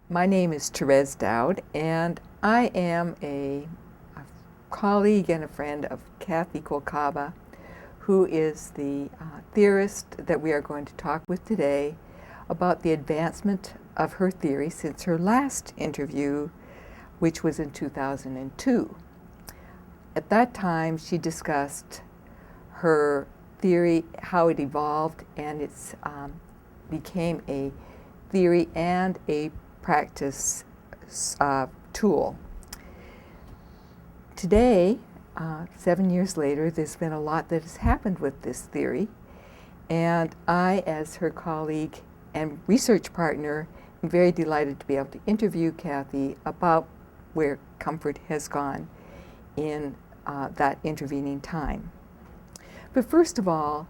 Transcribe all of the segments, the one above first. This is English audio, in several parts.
My name is Therese Dowd, and I am a colleague and a friend of Kathy Kolkaba, who is the theorist that we are going to talk with today about the advancement of her theory since her last interview, which was in 2002. At that time, she discussed her theory, how it evolved, and it became a theory and a practice tool. Today, 7 years later, there's been a lot that has happened with this theory, and I, as her colleague and research partner, am very delighted to be able to interview Kathy about where comfort has gone in that intervening time. But first of all,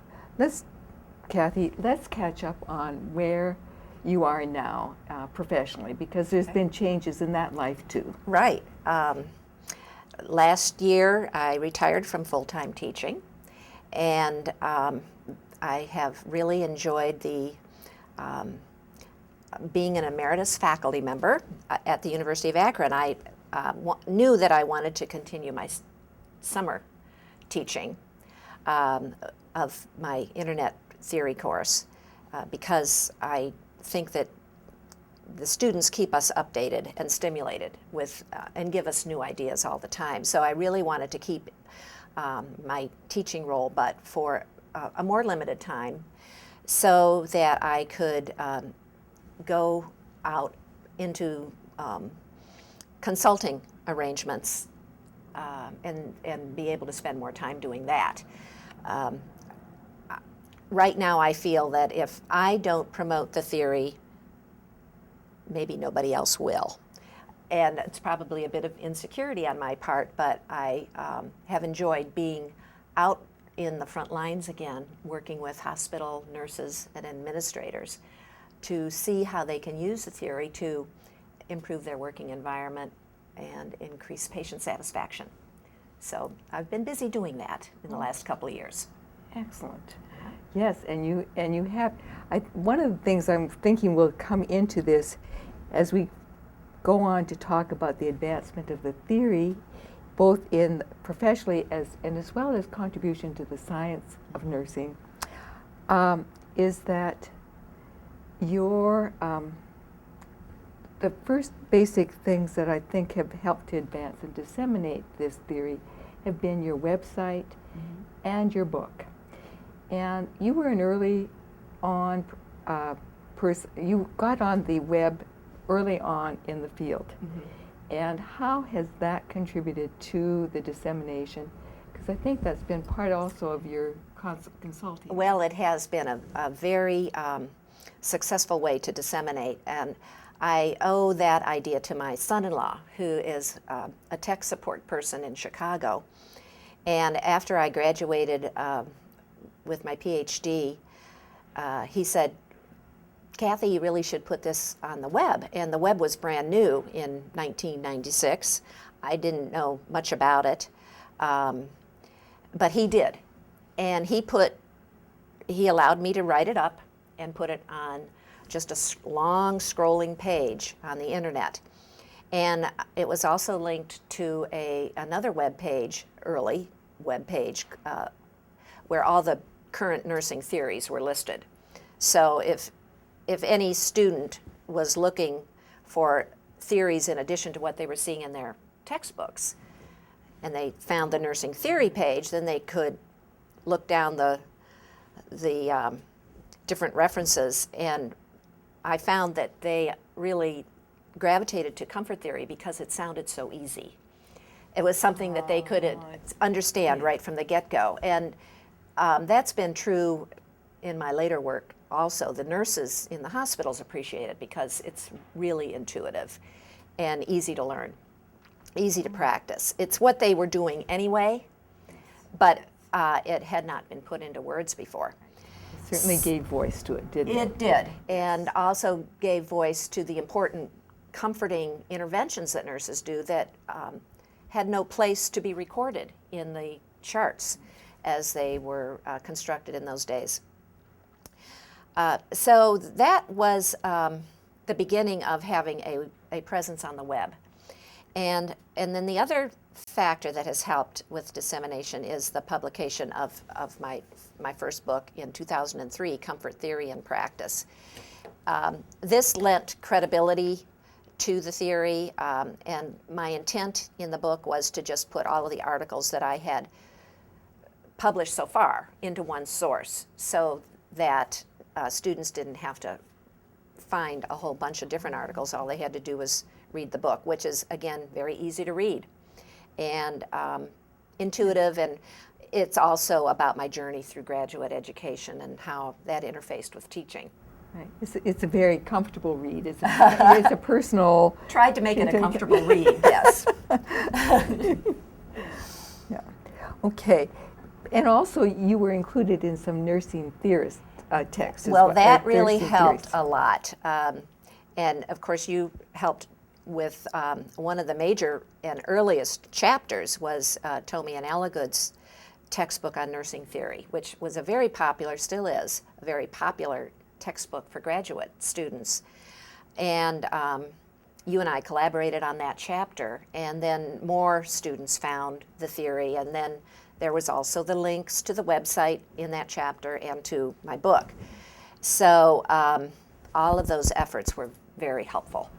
Kathy, let's catch up on where you are now professionally, because there's been changes in that life too. Right. Last year, I retired from full-time teaching, and I have really enjoyed being an emeritus faculty member at the University of Akron. I knew that I wanted to continue my summer teaching of my internet theory course because I think that the students keep us updated and stimulated with and give us new ideas all the time. So I really wanted to keep my teaching role, but for a more limited time, so that I could go out into consulting arrangements and be able to spend more time doing that. Right now, I feel that if I don't promote the theory, maybe nobody else will. And it's probably a bit of insecurity on my part, but I have enjoyed being out in the front lines again, working with hospital nurses and administrators to see how they can use the theory to improve their working environment and increase patient satisfaction. So I've been busy doing that in the last couple of years. Excellent. Yes, and you have. One of the things I'm thinking will come into this as we go on to talk about the advancement of the theory, both in professionally as well as contribution to the science of nursing, is that the first basic things that I think have helped to advance and disseminate this theory have been your website and your book. And you were an early on person. You got on the web early on in the field. And how has that contributed to the dissemination? Because I think that's been part also of your consulting. Well, it has been a very successful way to disseminate, and I owe that idea to my son-in-law, who is a tech support person in Chicago. And after I graduated with my PhD, he said, "Kathy, you really should put this on the web." And the web was brand new in 1996. I didn't know much about it, but he did. And he allowed me to write it up and put it on just a long scrolling page on the internet. And it was also linked to another web page, early web page, where all the current nursing theories were listed. So if any student was looking for theories in addition to what they were seeing in their textbooks, and they found the nursing theory page, then they could look down the different references, and I found that they really gravitated to comfort theory because it sounded so easy. It was something that they could understand right from the get-go, and that's been true in my later work also. The nurses in the hospitals appreciate it because it's really intuitive and easy to learn, easy to practice. It's what they were doing anyway, but it had not been put into words before. It certainly gave voice to it, didn't it? It did, and also gave voice to the important comforting interventions that nurses do that had no place to be recorded in the charts as they were constructed in those days. So that was the beginning of having a presence on the web. And then the other factor that has helped with dissemination is the publication of my first book in 2003, Comfort Theory and Practice. This lent credibility to the theory, and my intent in the book was to just put all of the articles that I had published so far into one source, so that students didn't have to find a whole bunch of different articles. All they had to do was read the book, which is, again, very easy to read and intuitive, and it's also about my journey through graduate education and how that interfaced with teaching. Right. It's a very comfortable read. It's a personal... Tried to make it a comfortable read, yes. Yeah. Okay. And also, you were included in some nursing theorist texts. Well, that really helped a lot. And of course, you helped with one of the major and earliest chapters was Tomey and Alligood's textbook on nursing theory, which was a very popular, still is, a very popular textbook for graduate students. And you and I collaborated on that chapter, and then more students found the theory, and then there was also the links to the website in that chapter and to my book. So all of those efforts were very helpful.